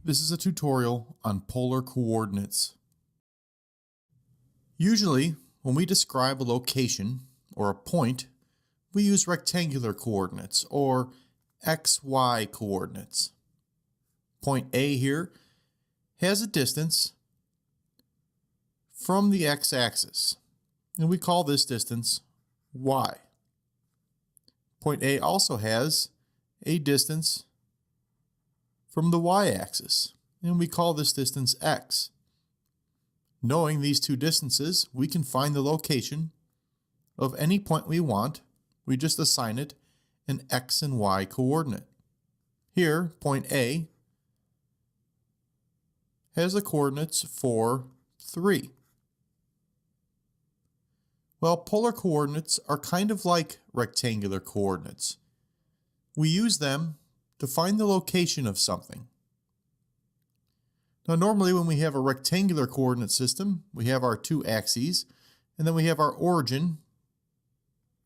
This is a tutorial on polar coordinates. Usually, when we describe a location or a point, we use rectangular coordinates or XY coordinates. Point A here has a distance from the x-axis, and we call this distance y. Point A also has a distance from the y-axis, and we call this distance x. Knowing these two distances, we can find the location of any point we want. We just assign it an x and y coordinate. Here, point A has the coordinates 4, 3. Well, polar coordinates are kind of like rectangular coordinates. We use them to find the location of something. Now, normally when we have a rectangular coordinate system, we have our two axes, and then we have our origin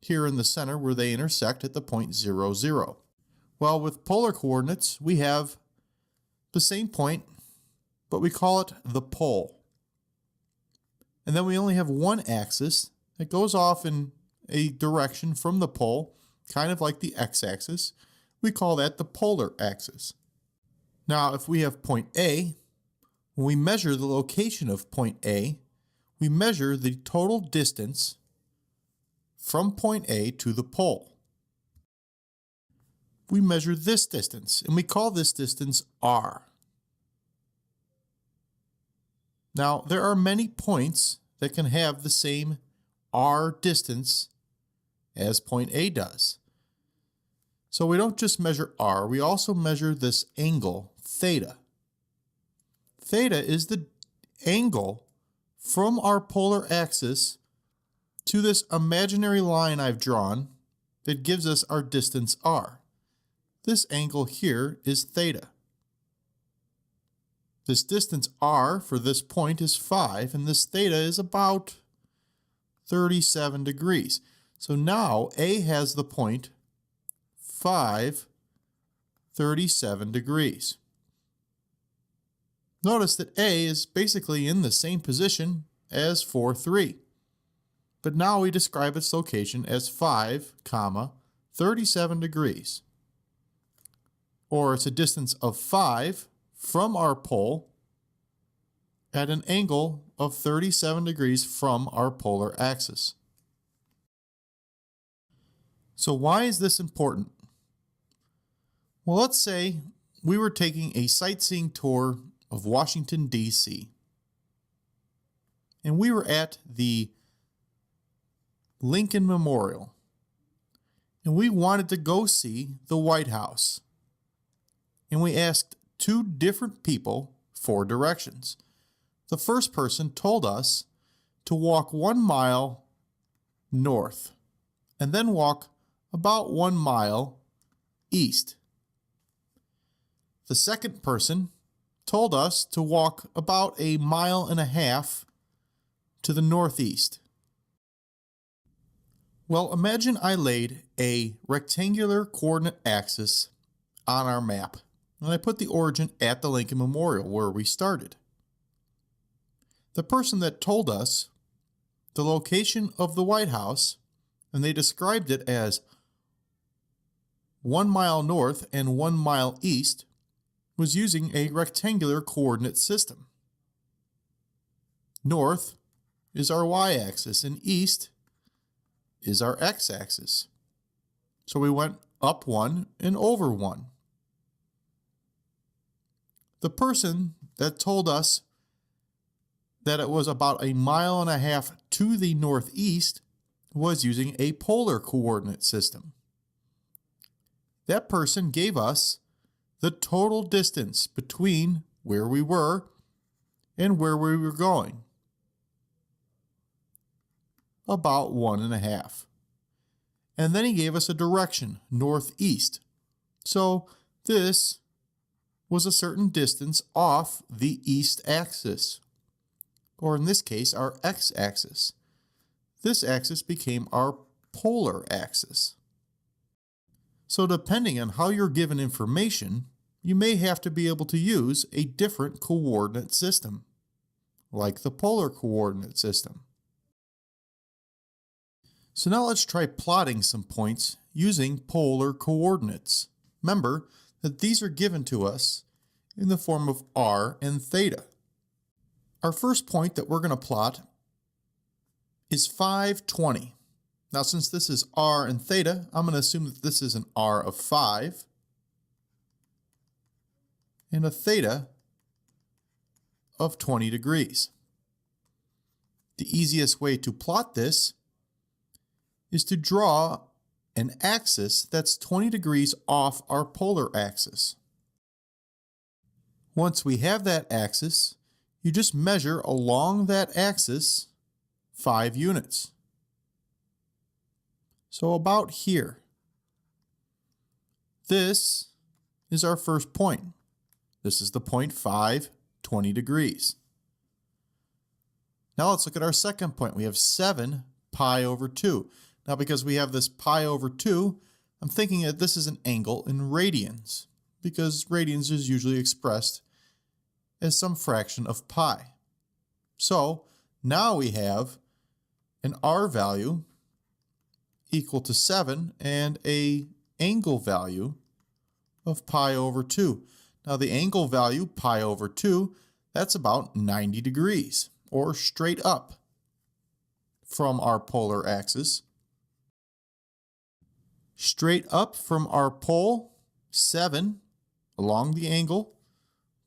here in the center where they intersect at the point 0, 0. Well, with polar coordinates, we have the same point, but we call it the pole. And then we only have one axis that goes off in a direction from the pole, kind of like the x-axis. We call that the polar axis. Now, if we have point A, when we measure the location of point A, we measure the total distance from point A to the pole. We measure this distance, and we call this distance R. Now, there are many points that can have the same R distance as point A does. So we don't just measure R, we also measure this angle, theta. Theta is the angle from our polar axis to this imaginary line I've drawn that gives us our distance R. This angle here is theta. This distance R for this point is 5, and this theta is about 37 degrees. So now A has the point 5, 37 degrees. Notice that A is basically in the same position as 4, 3. But now we describe its location as 5, 37 degrees. Or it's a distance of 5 from our pole at an angle of 37 degrees from our polar axis. So why is this important? Well, let's say we were taking a sightseeing tour of Washington, D.C. and we were at the Lincoln Memorial, and we wanted to go see the White House. And we asked two different people for directions. The first person told us to walk 1 mile north and then walk about 1 mile east. The second person told us to walk about 1.5 miles to the northeast. Well, imagine I laid a rectangular coordinate axis on our map, and I put the origin at the Lincoln Memorial where we started. The person that told us the location of the White House, and they described it as 1 mile north and 1 mile east, was using a rectangular coordinate system. North is our y-axis and east is our x-axis. So we went up 1 and over 1. The person that told us that it was about 1.5 miles to the northeast was using a polar coordinate system. That person gave us the total distance between where we were and where we were going. About 1.5. And then he gave us a direction, northeast. So this was a certain distance off the east axis, or in this case, our x-axis. This axis became our polar axis. So depending on how you're given information, you may have to be able to use a different coordinate system, like the polar coordinate system. So now let's try plotting some points using polar coordinates. Remember that these are given to us in the form of r and theta. Our first point that we're going to plot is 520. Now since this is r and theta, I'm going to assume that this is an r of 5 and a theta of 20 degrees. The easiest way to plot this is to draw an axis that's 20 degrees off our polar axis. Once we have that axis, you just measure along that axis 5 units. So about here. This is our first point. This is the point 5, 20 degrees. Now let's look at our second point. We have 7 pi over 2. Now because we have this pi over 2, I'm thinking that this is an angle in radians, because radians is usually expressed as some fraction of pi. So now we have an r value equal to 7 and an angle value of pi over 2. Now the angle value, pi over 2, that's about 90 degrees, or straight up from our polar axis. Straight up from our pole, 7 along the angle,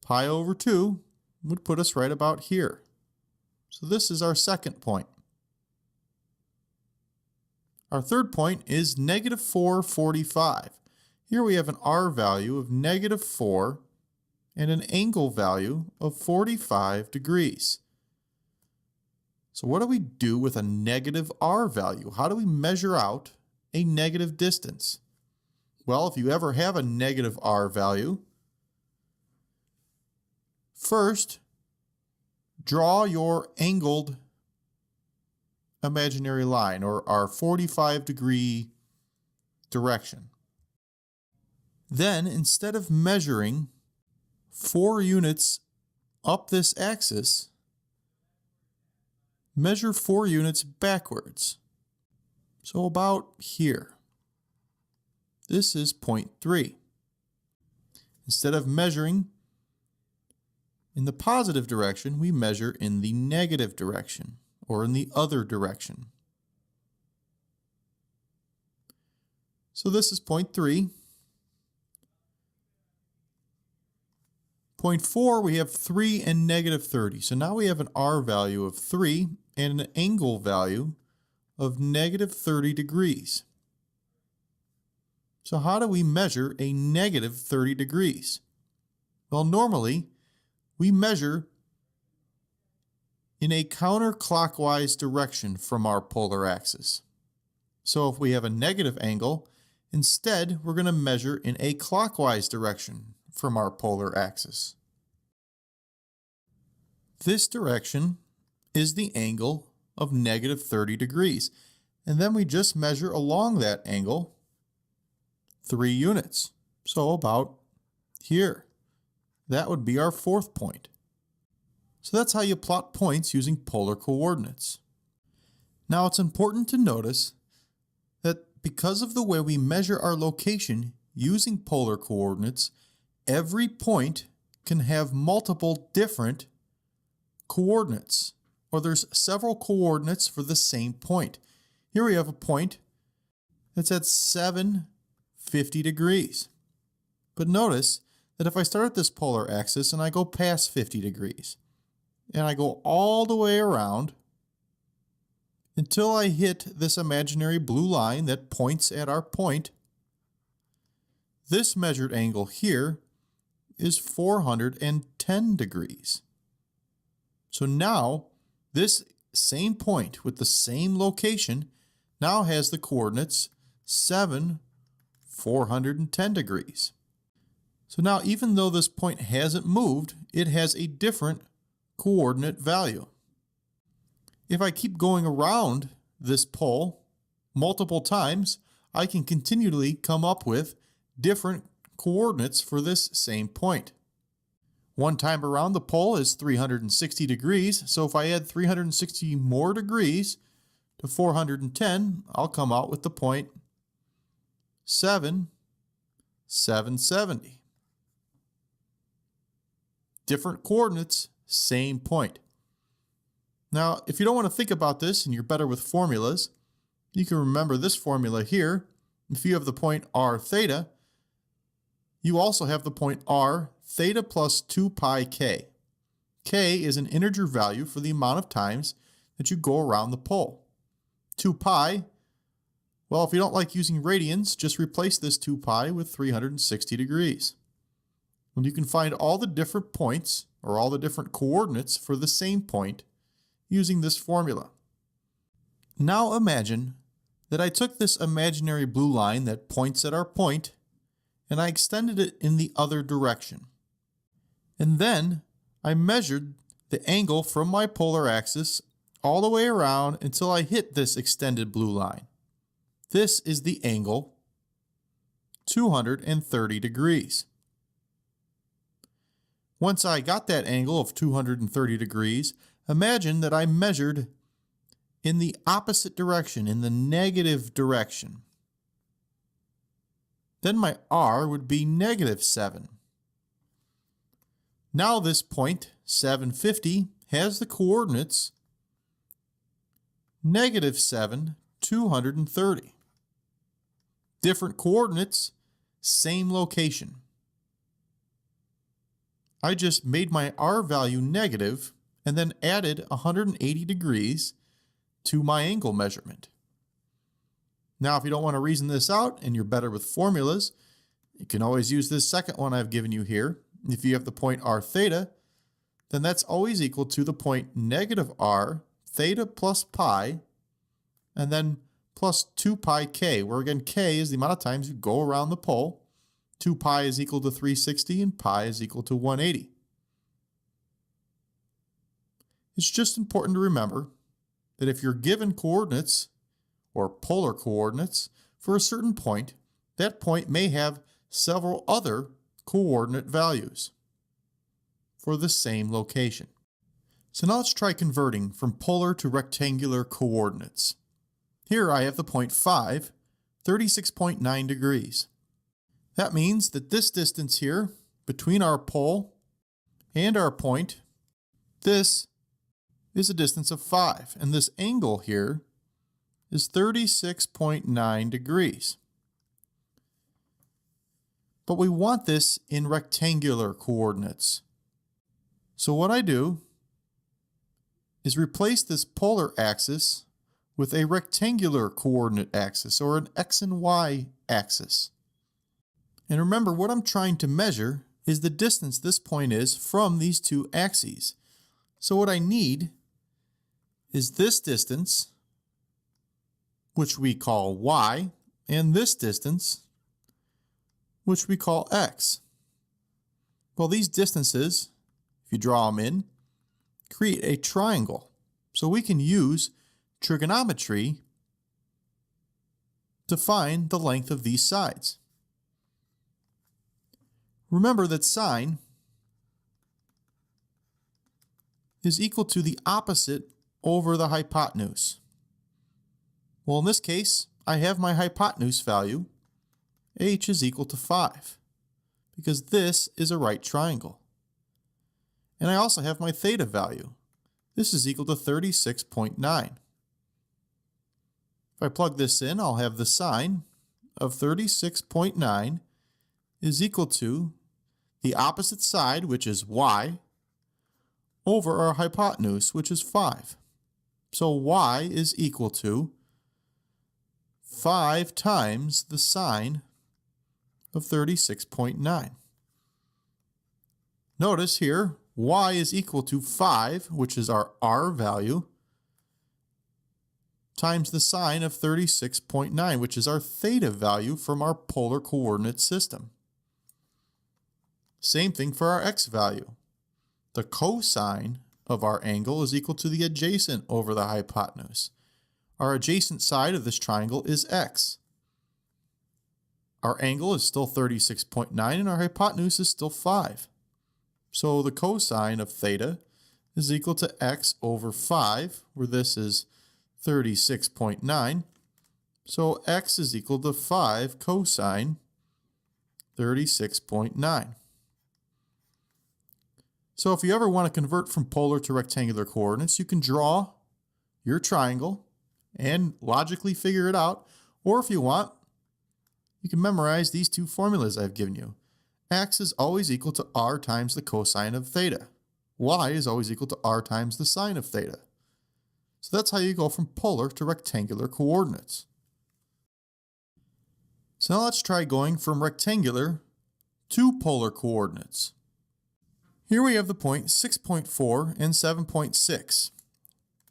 pi over 2 would put us right about here. So this is our second point. Our third point is negative 445. Here we have an r value of negative 4 and an angle value of 45 degrees. So what do we do with a negative r value? How do we measure out a negative distance? Well, if you ever have a negative r value, first, draw your angled imaginary line, or our 45-degree direction. Then, instead of measuring 4 units up this axis, measure 4 units backwards. So about here. This is point 3. Instead of measuring in the positive direction, we measure in the negative direction, or in the other direction. So this is point 3. Point 4, we have 3 and negative 30. So now we have an r value of 3 and an angle value of negative 30 degrees. So how do we measure a negative 30 degrees? Well, normally we measure in a counterclockwise direction from our polar axis. So if we have a negative angle, instead we're going to measure in a clockwise direction from our polar axis. This direction is the angle of negative 30 degrees. And then we just measure along that angle 3 units. So about here. That would be our fourth point. So that's how you plot points using polar coordinates. Now it's important to notice that because of the way we measure our location using polar coordinates, every point can have multiple different coordinates, or there's several coordinates for the same point. Here we have a point that's at 750 degrees. But notice that if I start at this polar axis and I go past 50 degrees, and I go all the way around until I hit this imaginary blue line that points at our point, this measured angle here is 410 degrees. So now this same point with the same location now has the coordinates 7, 410 degrees. So now even though this point hasn't moved, it has a different coordinate value. If I keep going around this pole multiple times, I can continually come up with different coordinates for this same point. One time around the pole is 360 degrees, so if I add 360 more degrees to 410, I'll come out with the point 770. Different coordinates, same point. Now, if you don't want to think about this and you're better with formulas, you can remember this formula here. If you have the point r theta, you also have the point r theta plus 2 pi k. K is an integer value for the amount of times that you go around the pole. 2 pi, well, if you don't like using radians, just replace this 2 pi with 360 degrees. And you can find all the different points or all the different coordinates for the same point using this formula. Now imagine that I took this imaginary blue line that points at our point and I extended it in the other direction. And then I measured the angle from my polar axis all the way around until I hit this extended blue line. This is the angle 230 degrees. Once I got that angle of 230 degrees, imagine that I measured in the opposite direction, in the negative direction. Then my r would be -7. Now this point, 750, has the coordinates -7, 230. Different coordinates, same location. I just made my r value negative and then added 180 degrees to my angle measurement. Now, if you don't want to reason this out and you're better with formulas, you can always use this second one I've given you here. If you have the point r theta, then that's always equal to the point -r theta plus pi, and then plus 2 pi k, where again k is the amount of times you go around the pole. 2 pi is equal to 360 and pi is equal to 180. It's just important to remember that if you're given coordinates or polar coordinates for a certain point, that point may have several other coordinate values for the same location. So now let's try converting from polar to rectangular coordinates. Here I have the point 5, 36.9 degrees. That means that this distance here between our pole and our point, this is a distance of 5, and this angle here is 36.9 degrees. But we want this in rectangular coordinates. So what I do is replace this polar axis with a rectangular coordinate axis, or an x and y axis. And remember, what I'm trying to measure is the distance this point is from these two axes. So what I need is this distance, which we call y, and this distance, which we call x. Well, these distances, if you draw them in, create a triangle. So we can use trigonometry to find the length of these sides. Remember that sine is equal to the opposite over the hypotenuse. Well, in this case, I have my hypotenuse value. H is equal to 5, because this is a right triangle. And I also have my theta value. This is equal to 36.9. If I plug this in, I'll have the sine of 36.9 is equal to the opposite side, which is y, over our hypotenuse, which is 5. So y is equal to 5 times the sine of 36.9. Notice here, y is equal to 5, which is our r value, times the sine of 36.9, which is our theta value from our polar coordinate system. Same thing for our x value. The cosine of our angle is equal to the adjacent over the hypotenuse. Our adjacent side of this triangle is x. Our angle is still 36.9 and our hypotenuse is still 5. So the cosine of theta is equal to x over 5, where this is 36.9. So x is equal to 5 cosine 36.9. So if you ever want to convert from polar to rectangular coordinates, you can draw your triangle and logically figure it out. Or if you want, you can memorize these two formulas I've given you. X is always equal to r times the cosine of theta. Y is always equal to r times the sine of theta. So that's how you go from polar to rectangular coordinates. So now let's try going from rectangular to polar coordinates. Here we have the point 6.4 and 7.6.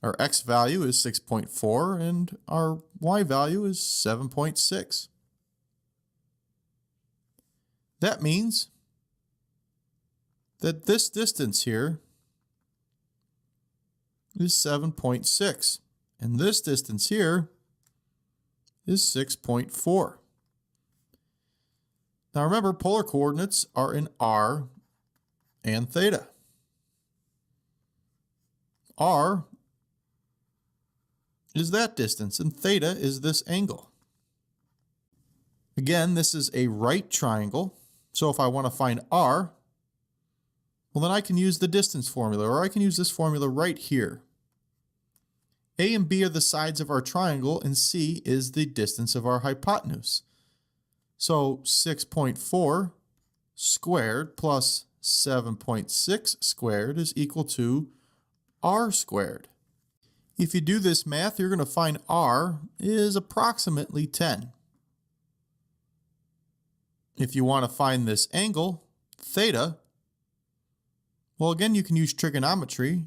Our x value is 6.4 and our y value is 7.6. That means that this distance here is 7.6 and this distance here is 6.4. Now remember, polar coordinates are in r and theta. R is that distance and theta is this angle. Again, this is a right triangle, so if I want to find r, well then I can use the distance formula, or I can use this formula right here. A and B are the sides of our triangle and C is the distance of our hypotenuse. So 6.4 squared plus 7.6 squared is equal to r squared. If you do this math, you're going to find r is approximately 10. If you want to find this angle, theta, well again you can use trigonometry.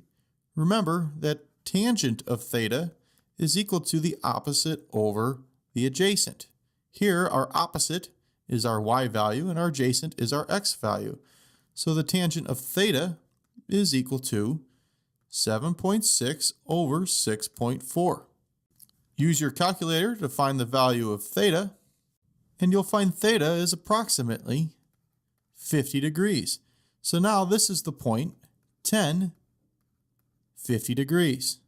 Remember that tangent of theta is equal to the opposite over the adjacent. Here our opposite is our y value and our adjacent is our x value. So the tangent of theta is equal to 7.6 over 6.4. Use your calculator to find the value of theta, and you'll find theta is approximately 50 degrees. So now this is the point 10, 50 degrees.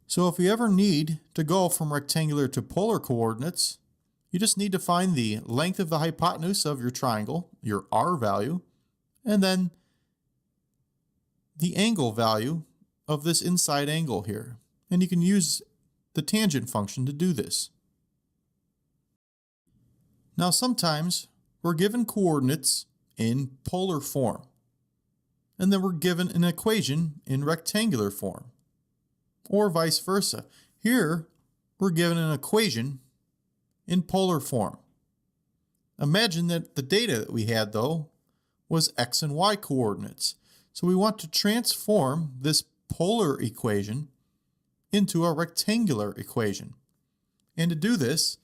So if you ever need to go from rectangular to polar coordinates, you just need to find the length of the hypotenuse of your triangle, your r value, and then the angle value of this inside angle here. And you can use the tangent function to do this. Now sometimes we're given coordinates in polar form, and then we're given an equation in rectangular form, or vice versa. Here we're given an equation in polar form. Imagine that the data that we had though was x and y coordinates. So we want to transform this polar equation into a rectangular equation. And to do this,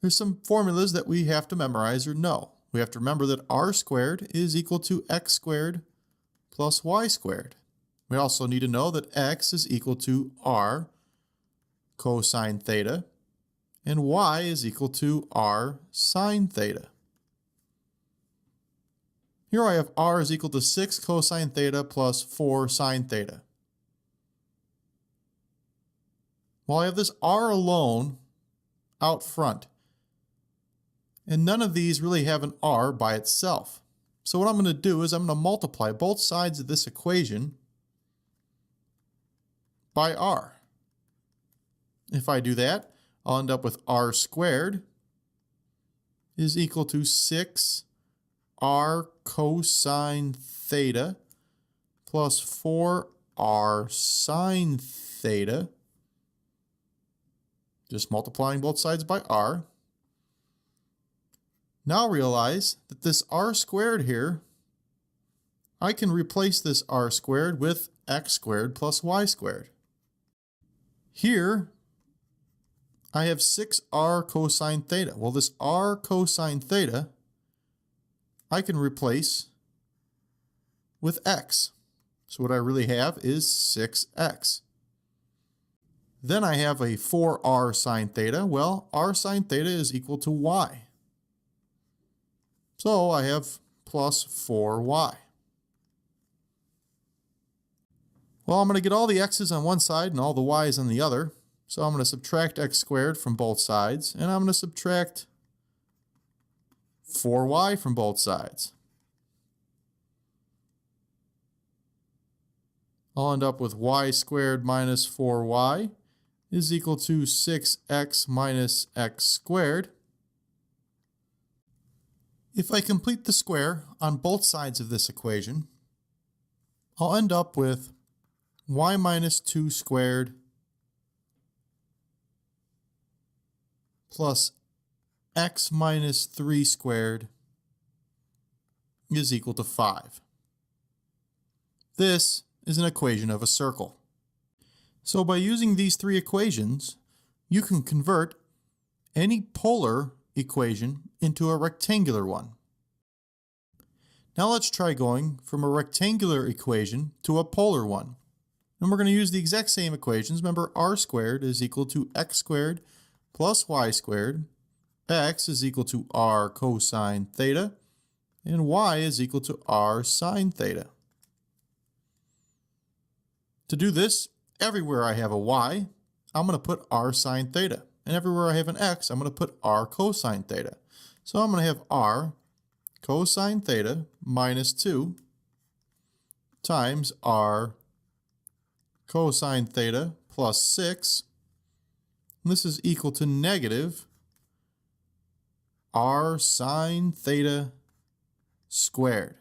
there's some formulas that we have to memorize or know. We have to remember that r squared is equal to x squared plus y squared. We also need to know that x is equal to r cosine theta and y is equal to r sine theta. Here I have r is equal to 6 cosine theta plus 4 sine theta. Well, I have this r alone out front, and none of these really have an r by itself. So what I'm going to do is I'm going to multiply both sides of this equation by r. If I do that, I'll end up with r squared is equal to 6 r cosine theta plus 4r sine theta. Just multiplying both sides by r. Now realize that this r squared here, I can replace this r squared with x squared plus y squared. Here, I have 6r cosine theta. Well, this r cosine theta, I can replace with x. So what I really have is 6x. Then I have a 4r sine theta. Well, r sine theta is equal to y. So I have plus 4y. Well, I'm going to get all the x's on one side and all the y's on the other. So I'm going to subtract x squared from both sides, and I'm going to subtract 4y from both sides. I'll end up with y squared minus 4y is equal to 6x minus x squared. If I complete the square on both sides of this equation, I'll end up with y minus 2 squared plus x minus 3 squared is equal to 5. This is an equation of a circle. So by using these three equations, you can convert any polar equation into a rectangular one. Now let's try going from a rectangular equation to a polar one. And we're going to use the exact same equations. Remember, r squared is equal to x squared plus y squared. X is equal to r cosine theta. And y is equal to r sine theta. To do this, everywhere I have a y, I'm going to put r sine theta. And everywhere I have an x, I'm going to put r cosine theta. So I'm going to have r cosine theta minus 2 times r cosine theta plus 6. And this is equal to negative r sine theta squared.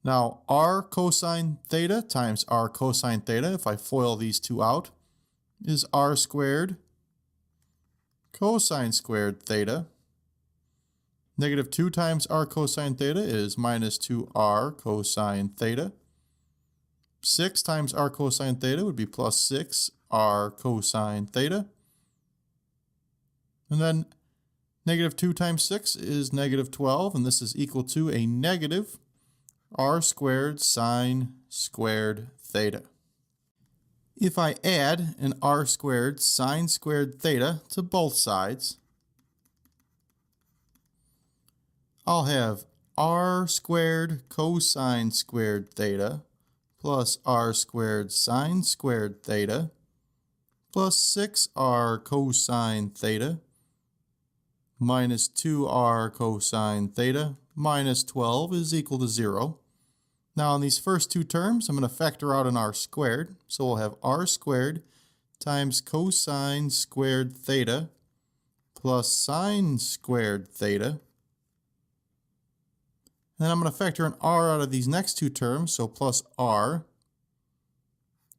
Now, r cosine theta times r cosine theta, if I FOIL these two out, is r squared cosine squared theta. Negative 2 times r cosine theta is minus 2r cosine theta. 6 times r cosine theta would be plus 6r cosine theta. And then negative 2 times 6 is negative 12, and this is equal to a negative r squared sine squared theta. If I add an r squared sine squared theta to both sides, I'll have r squared cosine squared theta plus r squared sine squared theta plus 6r cosine theta minus 2r cosine theta minus 12 is equal to 0. Now in these first two terms, I'm going to factor out an r squared. So we'll have r squared times cosine squared theta plus sine squared theta. And then I'm going to factor an r out of these next two terms, so plus r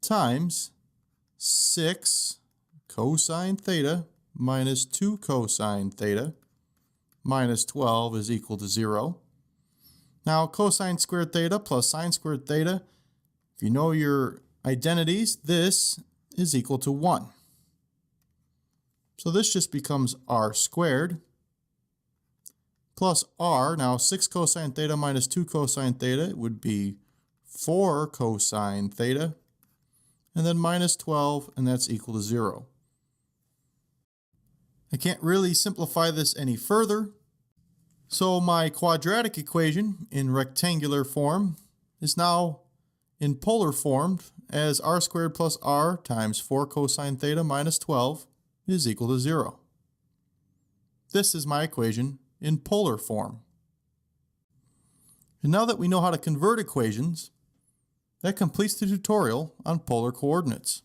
times 6 cosine theta minus 2 cosine theta minus 12 is equal to 0. Now cosine squared theta plus sine squared theta, if you know your identities, this is equal to 1. So this just becomes r squared plus r. Now 6 cosine theta minus 2 cosine theta would be 4 cosine theta, and then minus 12, and that's equal to 0. I can't really simplify this any further, so my quadratic equation in rectangular form is now in polar form as r squared plus r times 4 cosine theta minus 12 is equal to 0. This is my equation in polar form. And now that we know how to convert equations, that completes the tutorial on polar coordinates.